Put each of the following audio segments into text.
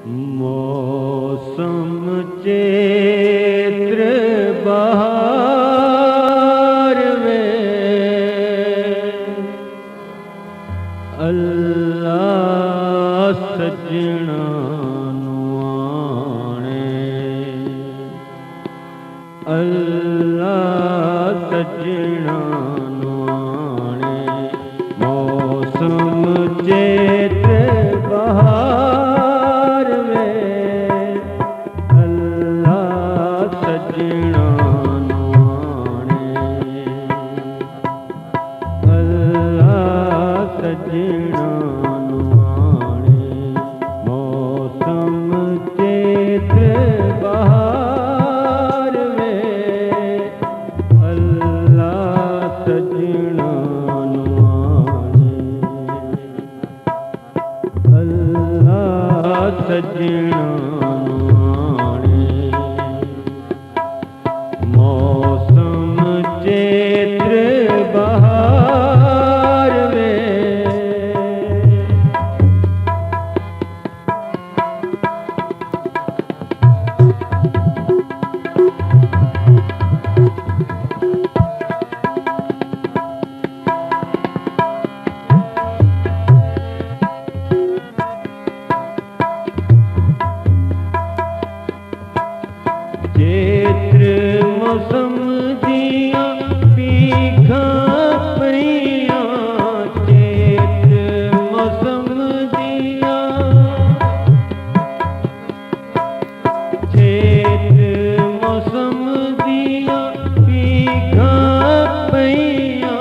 मौसम चैत्र बहार में अल्लाह सजना अल्लाह सजना मौसम चैत्र बहार में अल्लाह सजना अल्लाह सजना मौसम चैत्र बहार सजना अल्लाह सजना मौसम चैत्र बहार चैत्र मौसम दिया पीखा पैया चैत्र मौसम दिया चैत्र मौसम दिया पीखा पैया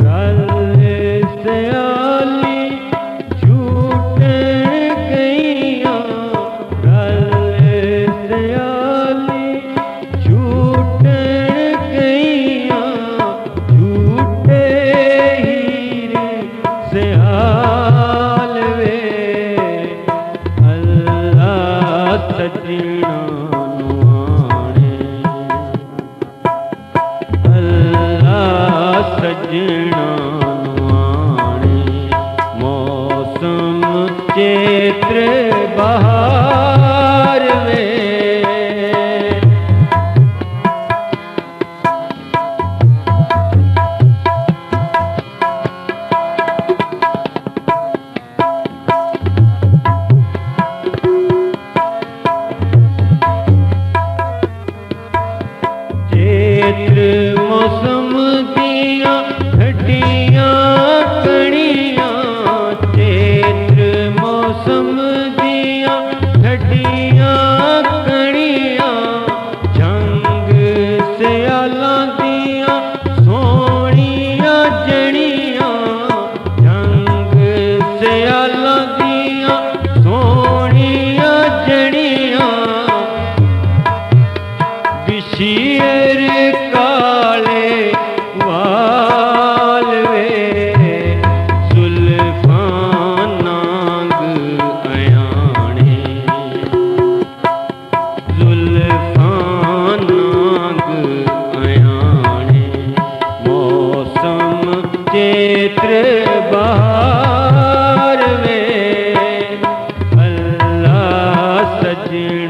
रल सयाली छूट गईया रल सयाली छूट गईया झूठे हीरे से हाल वे अल्लाह सजना अल्लाह सजना मौसम चैत्र बहार में चैत्र मौसम दिया हड्डियां कड़ियां चैत्र मौसम दिया हड्डियां कड़ियां झंग सयाला दिया सोनिया जड़ियां झंग सयाला दिया सोनिया जड़ियां बिशीर काले वाल वे जुल्फां नांग अयाने जुल्फां नांग अयाने मौसम चैत्र बहार में अल्लाह सजना